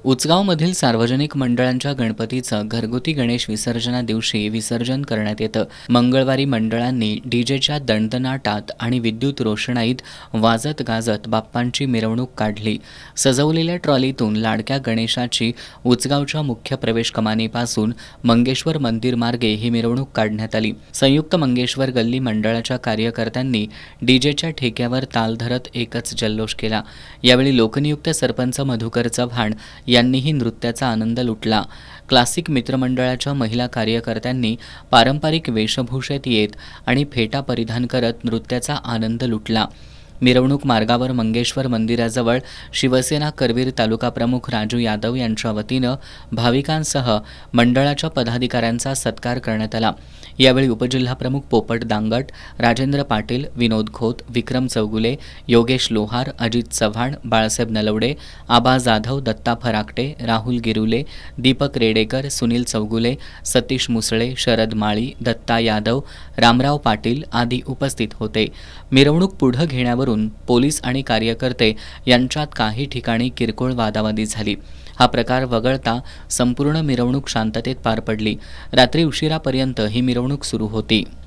उचगावमधील सार्वजनिक मंडळांच्या गणपतीचं घरगुती गणेश विसर्जनादिवशी विसर्जन करण्यात येतं। मंगळवारी मंडळांनी डीजेच्या दणदणाटात आणि विद्युत रोषणाईत वाजत गाजत बाप्पांची मिरवणूक काढली। सजवलेल्या ट्रॉलीतून लाडक्या गणेशाची उचगावच्या मुख्य प्रवेश कमानीपासून मंगेश्वर मंदिर मार्गे ही मिरवणूक काढण्यात आली। संयुक्त मंगेश्वर गल्ली मंडळाच्या कार्यकर्त्यांनी डीजेच्या ठेक्यावर ताल धरत एकच जल्लोष केला। यावेळी लोकनियुक्त सरपंच मधुकर चव्हाण यांनीही नृत्याचा आनंद लुटला। क्लासिक मित्रमंडळाच्या महिला कार्यकर्त्यांनी पारंपरिक वेशभूषेत येत आणि फेटा परिधान करत नृत्याचा आनंद लुटला। मिरवणूक मार्गावर मंगेश्वर मंदिराजवळ शिवसेना करवीर तालुका प्रमुख राजू यादव यांच्या वतीनं भाविकांसह मंडळाच्या पदाधिकाऱ्यांचा सत्कार करण्यात आला। यावेळी उपजिल्हाप्रमुख पोपट दांगट, राजेंद्र पाटील, विनोद खोत, विक्रम चौगुले, योगेश लोहार, अजित चव्हाण, बाळासाहेब नलवडे, आबा जाधव, दत्ता फराकटे, राहुल गिरुले, दीपक रेडेकर, सुनील चौगुले, सतीश मुसळे, शरद माळी, दत्ता यादव, रामराव पाटील आदी उपस्थित होते। मिरवणूक पुढे घेण्यावरून पोलीस आणि कार्यकर्ते यांच्यात काही ठिकाणी किरकोळ वादावादी झाली। हा प्रकार वगळता संपूर्ण मिरवणूक शांततेत पार पडली। रात्री उशिरापर्यंत ही मिरवणूक सुरू होती।